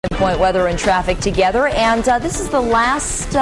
Pinpoint weather and traffic together, and this is the last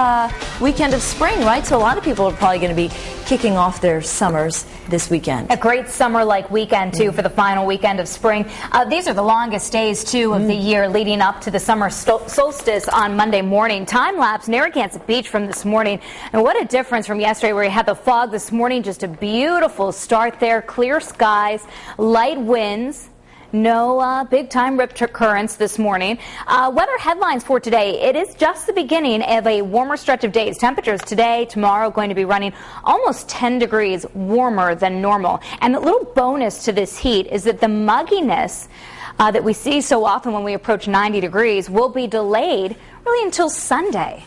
weekend of spring, right? So a lot of people are probably going to be kicking off their summers this weekend. A great summer-like weekend, too, for the final weekend of spring. These are the longest days, too, of the year leading up to the summer solstice on Monday morning. Time-lapse, Narragansett Beach from this morning. And what a difference from yesterday where you had the fog this morning. Just a beautiful start there. Clear skies, light winds. No big-time rip currents this morning. Weather headlines for today. It is just the beginning of a warmer stretch of days. Temperatures today, tomorrow, going to be running almost 10 degrees warmer than normal. And the little bonus to this heat is that the mugginess that we see so often when we approach 90 degrees will be delayed really until Sunday.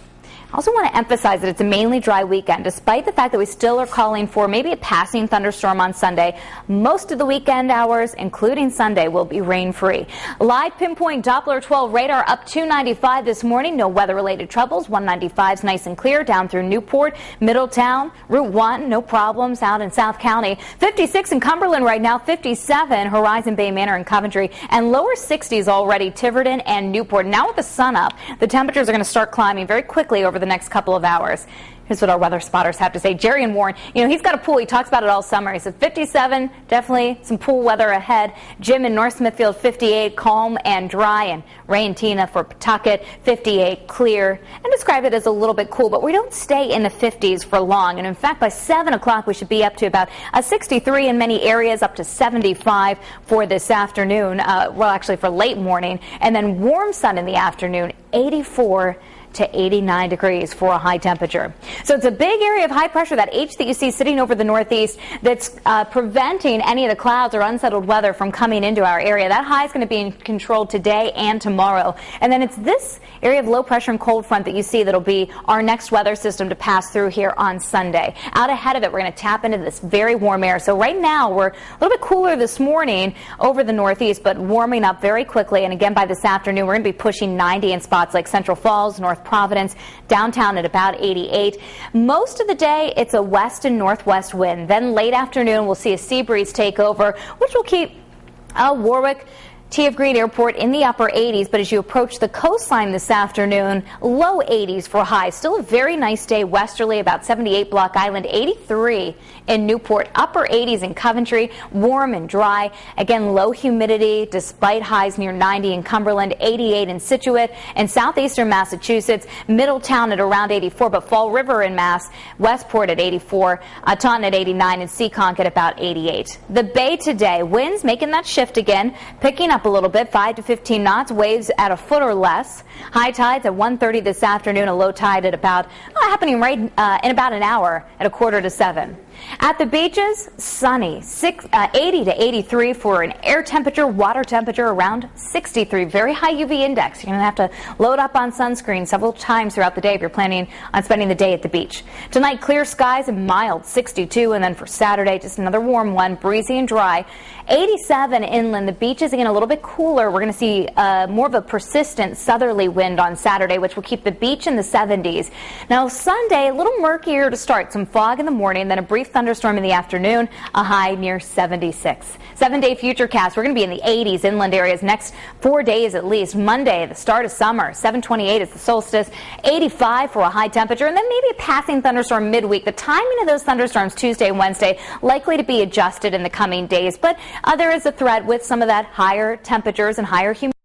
I also want to emphasize that it's a mainly dry weekend. Despite the fact that we still are calling for maybe a passing thunderstorm on Sunday, most of the weekend hours, including Sunday, will be rain-free. Live pinpoint Doppler 12 radar up 295 this morning. No weather-related troubles. 195 is nice and clear down through Newport, Middletown, Route 1. No problems out in South County. 56 in Cumberland right now. 57 Horizon Bay Manor in Coventry. And lower 60s already Tiverton and Newport. Now with the sun up, the temperatures are going to start climbing very quickly over the next couple of hours. Here's what our weather spotters have to say. Jerry and Warren, you know, he's got a pool. He talks about it all summer. He said 57, definitely some pool weather ahead. Jim in North Smithfield, 58, calm and dry. And Ray and Tina for Pawtucket, 58, clear. And describe it as a little bit cool, but we don't stay in the 50s for long. And in fact, by 7 o'clock, we should be up to about a 63 in many areas, up to 75 for this afternoon. Well, actually for late morning. And then warm sun in the afternoon, 84 to 89 degrees for a high temperature. So it's a big area of high pressure, that H that you see sitting over the northeast, that's preventing any of the clouds or unsettled weather from coming into our area. That high is going to be in control today and tomorrow. And then it's this area of low pressure and cold front that you see that'll be our next weather system to pass through here on Sunday. Out ahead of it, we're going to tap into this very warm air. So right now, we're a little bit cooler this morning over the northeast, but warming up very quickly. And again, by this afternoon, we're going to be pushing 90 in spots like Central Falls, North Providence, downtown at about 88. Most of the day, it's a west and northwest wind. Then late afternoon, we'll see a sea breeze take over, which will keep Warwick, T of Green Airport in the upper 80s, but as you approach the coastline this afternoon, low 80s for highs. Still a very nice day westerly, about 78 Block Island, 83 in Newport, upper 80s in Coventry, warm and dry. Again, low humidity despite highs near 90 in Cumberland, 88 in Scituate, and southeastern Massachusetts, Middletown at around 84, but Fall River in Mass, Westport at 84, Taunton at 89, and Seekonk at about 88. The Bay today, winds making that shift again, picking up a little bit, 5 to 15 knots, waves at a foot or less. High tides at 1:30 this afternoon, a low tide at about, happening right in about an hour at a quarter to 7. At the beaches, sunny, 80 to 83 for an air temperature, water temperature around 63. Very high UV index. You're going to have to load up on sunscreen several times throughout the day if you're planning on spending the day at the beach. Tonight, clear skies and mild, 62. And then for Saturday, just another warm one, breezy and dry. 87 inland. The beaches, again, a little bit cooler. We're going to see more of a persistent southerly wind on Saturday, which will keep the beach in the 70s. Now, Sunday, a little murkier to start. Some fog in the morning, then a brief thunderstorm in the afternoon, a high near 76. 7-day Futurecast, we're going to be in the 80s inland areas next 4 days at least. Monday, the start of summer, 7:28 is the solstice, 85 for a high temperature, and then maybe a passing thunderstorm midweek. The timing of those thunderstorms Tuesday and Wednesday likely to be adjusted in the coming days, but there is a threat with some of that higher temperatures and higher humidity.